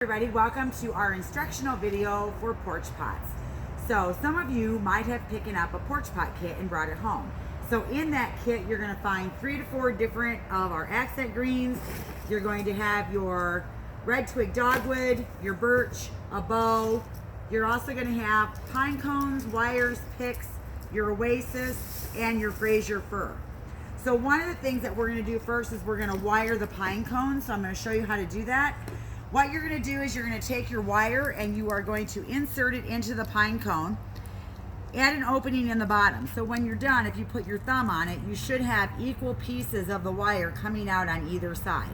Everybody, welcome to our instructional video for porch pots. So some of you might have picked up a porch pot kit and brought it home. So in that kit, you're going to find 3 to 4 different of our accent greens. You're going to have your red twig dogwood, your birch, a bow. You're also going to have pine cones, wires, picks, your oasis, and your Fraser fir. So one of the things that we're going to do first is we're going to wire the pine cones. So I'm going to show you how to do that. What you're going to do is you're going to take your wire and you are going to insert it into the pine cone at an opening in the bottom. So when you're done, if you put your thumb on it, you should have equal pieces of the wire coming out on either side.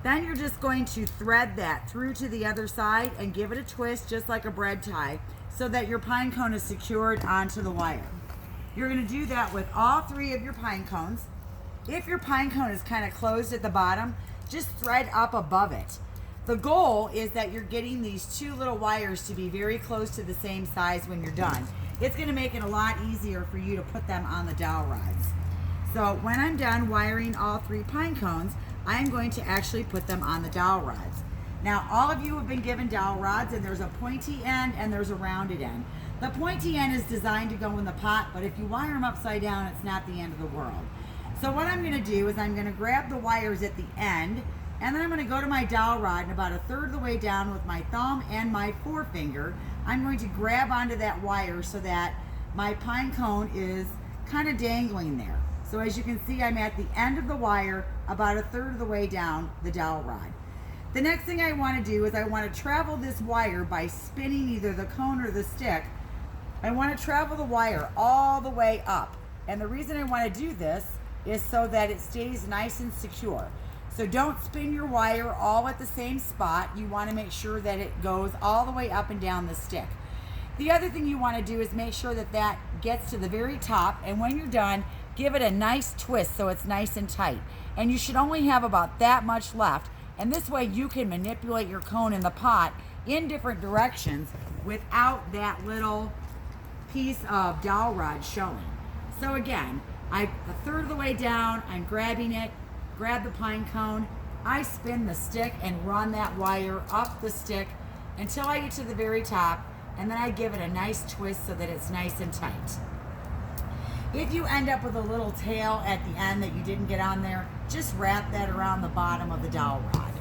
Then you're just going to thread that through to the other side and give it a twist just like a bread tie so that your pine cone is secured onto the wire. You're going to do that with all 3 of your pine cones. If your pine cone is kind of closed at the bottom, just thread up above it. The goal is that you're getting these 2 little wires to be very close to the same size when you're done. It's going to make it a lot easier for you to put them on the dowel rods. So when I'm done wiring all 3 pine cones, I'm going to actually put them on the dowel rods. Now all of you have been given dowel rods, and there's a pointy end and there's a rounded end. The pointy end is designed to go in the pot, but if you wire them upside down, it's not the end of the world. So what I'm going to do is I'm going to grab the wires at the end, and then I'm going to go to my dowel rod, and about 1/3 of the way down with my thumb and my forefinger, I'm going to grab onto that wire so that my pine cone is kind of dangling there. So as you can see, I'm at the end of the wire, about 1/3 of the way down the dowel rod. The next thing I want to do is I want to travel this wire by spinning either the cone or the stick. I want to travel the wire all the way up. And the reason I want to do this is so that it stays nice and secure. So don't spin your wire all at the same spot. You want to make sure that it goes all the way up and down the stick. The other thing you want to do is make sure that that gets to the very top, and when you're done, give it a nice twist so it's nice and tight. And you should only have about that much left, and this way you can manipulate your cone in the pot in different directions without that little piece of dowel rod showing. So again, 1/3 of the way down, I'm grabbing it, grab the pine cone, I spin the stick and run that wire up the stick until I get to the very top, and then I give it a nice twist so that it's nice and tight. If you end up with a little tail at the end that you didn't get on there, just wrap that around the bottom of the dowel rod.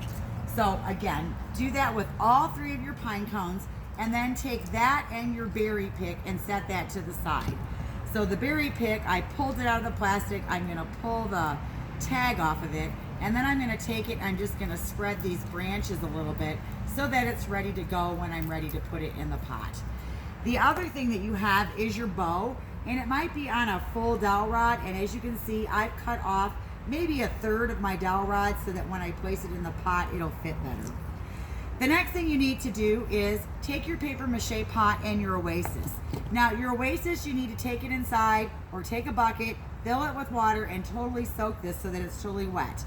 So again, do that with all 3 of your pine cones, and then take that and your berry pick and set that to the side. So the berry pick, I pulled it out of the plastic. I'm going to pull the tag off of it, and then I'm going to take it, I'm just going to spread these branches a little bit so that it's ready to go when I'm ready to put it in the pot. The other thing that you have is your bow, and it might be on a full dowel rod, and as you can see, I've cut off maybe 1/3 of my dowel rod so that when I place it in the pot, it'll fit better. The next thing you need to do is take your paper mache pot and your oasis. Now your oasis, you need to take it inside or take a bucket, fill it with water, and totally soak this so that it's totally wet.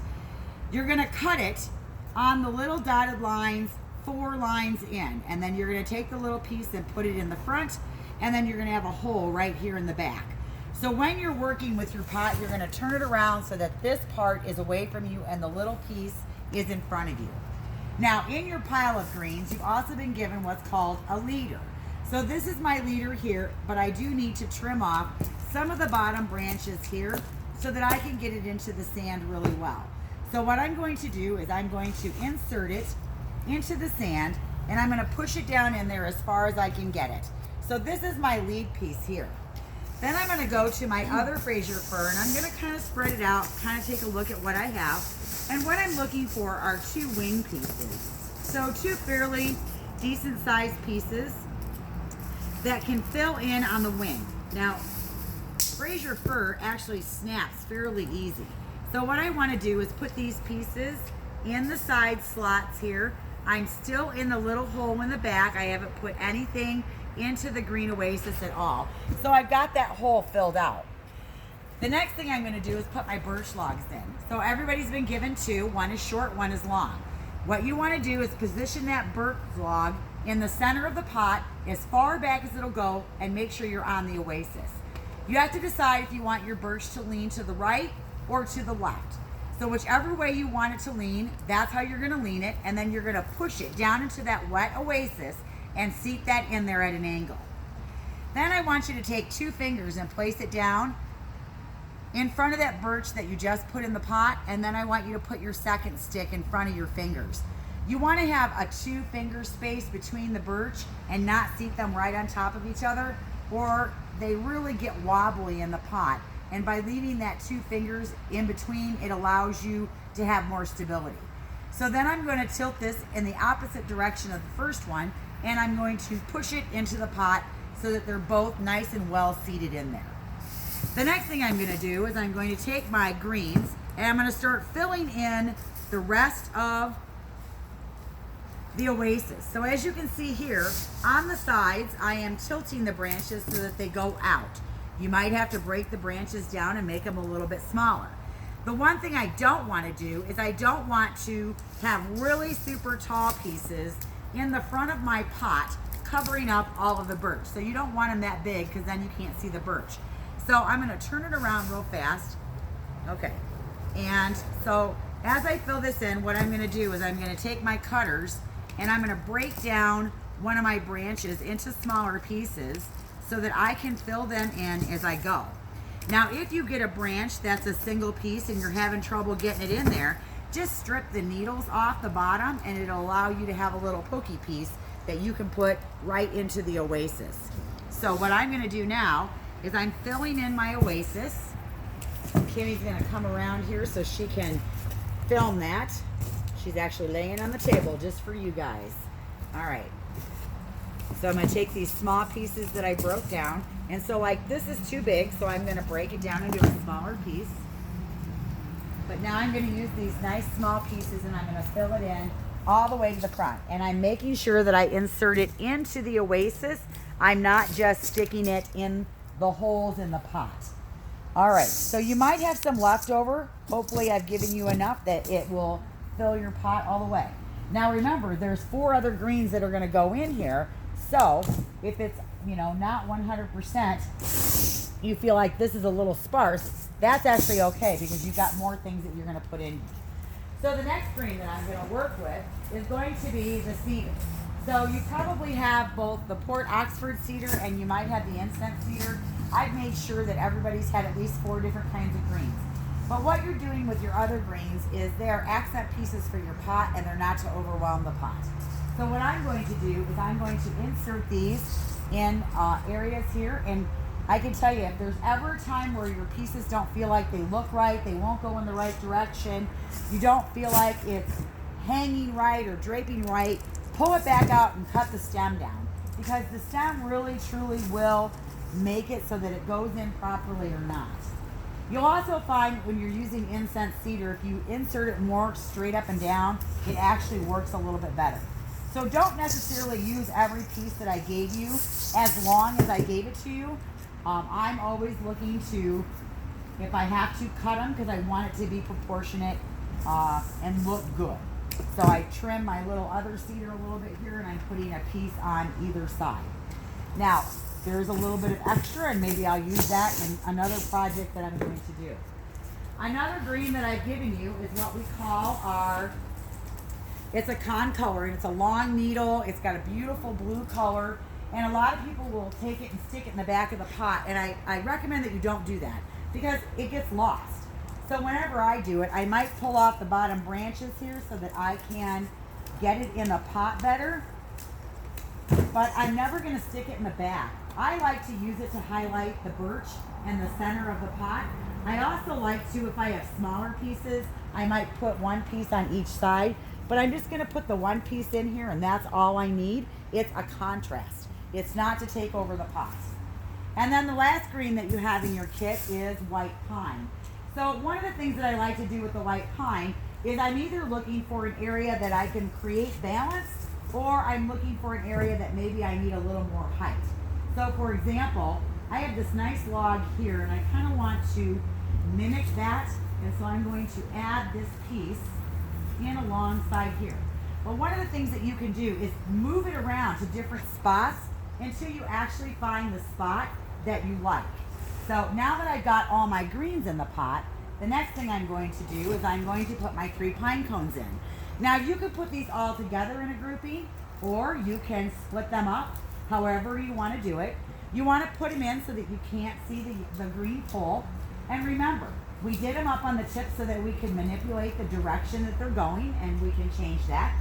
You're going to cut it on the little dotted lines, 4 lines in, and then you're going to take the little piece and put it in the front, and then you're going to have a hole right here in the back. So when you're working with your pot, you're going to turn it around so that this part is away from you and the little piece is in front of you. Now in your pile of greens, you've also been given what's called a leader. So this is my leader here, but I do need to trim off some of the bottom branches here so that I can get it into the sand really well. So what I'm going to do is I'm going to insert it into the sand, and I'm going to push it down in there as far as I can get it. So this is my lead piece here. Then I'm going to go to my other Fraser fir, and I'm going to kind of spread it out, kind of take a look at what I have. And what I'm looking for are 2 wing pieces. So 2 fairly decent sized pieces that can fill in on the wing. Now, Fraser fir actually snaps fairly easy. So what I want to do is put these pieces in the side slots here. I'm still in the little hole in the back. I haven't put anything into the green oasis at all. So I've got that hole filled out. The next thing I'm going to do is put my birch logs in. So everybody's been given 2. One is short, one is long. What you want to do is position that birch log in the center of the pot as far back as it'll go, and make sure you're on the oasis. You have to decide if you want your birch to lean to the right or to the left. So whichever way you want it to lean, that's how you're gonna lean it, and then you're gonna push it down into that wet oasis and seat that in there at an angle. Then I want you to take 2 fingers and place it down in front of that birch that you just put in the pot, and then I want you to put your second stick in front of your fingers. You want to have a 2-finger space between the birch and not seat them right on top of each other, or they really get wobbly in the pot. And by leaving that 2 fingers in between, it allows you to have more stability. So then I'm going to tilt this in the opposite direction of the first one, and I'm going to push it into the pot so that they're both nice and well seated in there. The next thing I'm going to do is I'm going to take my greens and I'm going to start filling in the rest of the oasis. So as you can see here, on the sides, I am tilting the branches so that they go out. You might have to break the branches down and make them a little bit smaller. The one thing I don't want to do is I don't want to have really super tall pieces in the front of my pot covering up all of the birch. So you don't want them that big because then you can't see the birch. So I'm going to turn it around real fast. Okay. And so as I fill this in, what I'm going to do is I'm going to take my cutters and I'm going to break down one of my branches into smaller pieces so that I can fill them in as I go. Now, if you get a branch that's a single piece and you're having trouble getting it in there, just strip the needles off the bottom and it'll allow you to have a little pokey piece that you can put right into the oasis. So what I'm going to do now is I'm filling in my oasis. Kimmy's going to come around here so she can film that. She's actually laying on the table just for you guys. All right. So I'm going to take these small pieces that I broke down. And so like this is too big, so I'm going to break it down into a smaller piece. But now I'm going to use these nice small pieces and I'm going to fill it in all the way to the front. And I'm making sure that I insert it into the oasis. I'm not just sticking it in the holes in the pot. All right, so you might have some leftover. Hopefully I've given you enough that it will fill your pot all the way. Now remember, there's 4 other greens that are going to go in here. So if it's, not 100%, you feel like this is a little sparse, that's actually okay because you've got more things that you're going to put in. So the next green that I'm going to work with is going to be the cedar. So you probably have both the Port Oxford cedar and you might have the incense cedar. I've made sure that everybody's had at least 4 different kinds of greens. But what you're doing with your other greens is they're accent pieces for your pot and they're not to overwhelm the pot. So what I'm going to do is I'm going to insert these in areas here, and I can tell you if there's ever a time where your pieces don't feel like they look right, they won't go in the right direction, you don't feel like it's hanging right or draping right, pull it back out and cut the stem down, because the stem really truly will make it so that it goes in properly or not. You'll also find when you're using incense cedar, if you insert it more straight up and down, it actually works a little bit better. So don't necessarily use every piece that I gave you as long as I gave it to you. I'm always looking to, if I have to, cut them because I want it to be proportionate and look good. So I trim my little other cedar a little bit here and I'm putting a piece on either side. Now, there's a little bit of extra and maybe I'll use that in another project that I'm going to do. Another green that I've given you is what we call it's a concolor, and it's a long needle. It's got a beautiful blue color, and a lot of people will take it and stick it in the back of the pot, and I recommend that you don't do that because it gets lost. So whenever I do it, I might pull off the bottom branches here so that I can get it in the pot better, but I'm never going to stick it in the back. I like to use it to highlight the birch and the center of the pot. I also like to, if I have smaller pieces, I might put one piece on each side, but I'm just going to put the one piece in here and that's all I need. It's a contrast. It's not to take over the pot. And then the last green that you have in your kit is white pine. So one of the things that I like to do with the white pine is I'm either looking for an area that I can create balance, or I'm looking for an area that maybe I need a little more height. So for example, I have this nice log here and I kind of want to mimic that, and so I'm going to add this piece in alongside here. But one of the things that you can do is move it around to different spots until you actually find the spot that you like. So now that I've got all my greens in the pot, the next thing I'm going to do is I'm going to put my 3 pine cones in. Now you could put these all together in a groupie, or you can split them up however you want to do it. You want to put them in so that you can't see the green pole. And remember, we did them up on the tip so that we can manipulate the direction that they're going, and we can change that.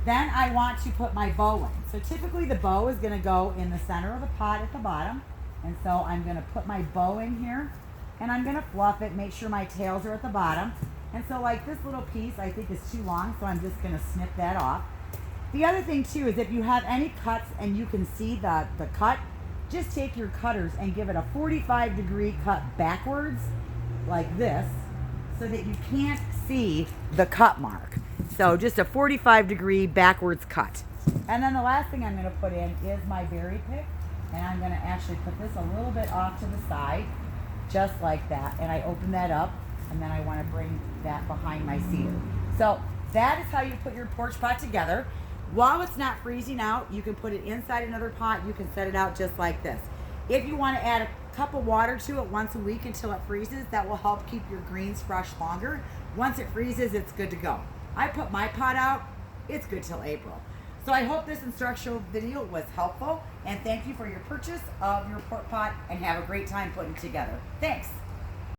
Then I want to put my bow in. So typically the bow is going to go in the center of the pot at the bottom. And so I'm going to put my bow in here, and I'm going to fluff it, make sure my tails are at the bottom. And so like this little piece I think is too long, so I'm just going to snip that off. The other thing too is if you have any cuts and you can see the cut, just take your cutters and give it a 45-degree cut backwards like this so that you can't see the cut mark. So just a 45-degree backwards cut. And then the last thing I'm going to put in is my berry pick, and I'm going to actually put this a little bit off to the side just like that, and I open that up, and then I want to bring that behind my cedar. So that is how you put your porch pot together. While it's not freezing out, you can put it inside another pot. You can set it out just like this. If you want to add a cup of water to it once a week until it freezes, that will help keep your greens fresh longer. Once it freezes, it's good to go. I put my pot out, it's good till April. So I hope this instructional video was helpful, and thank you for your purchase of your porch pot, and have a great time putting it together. Thanks.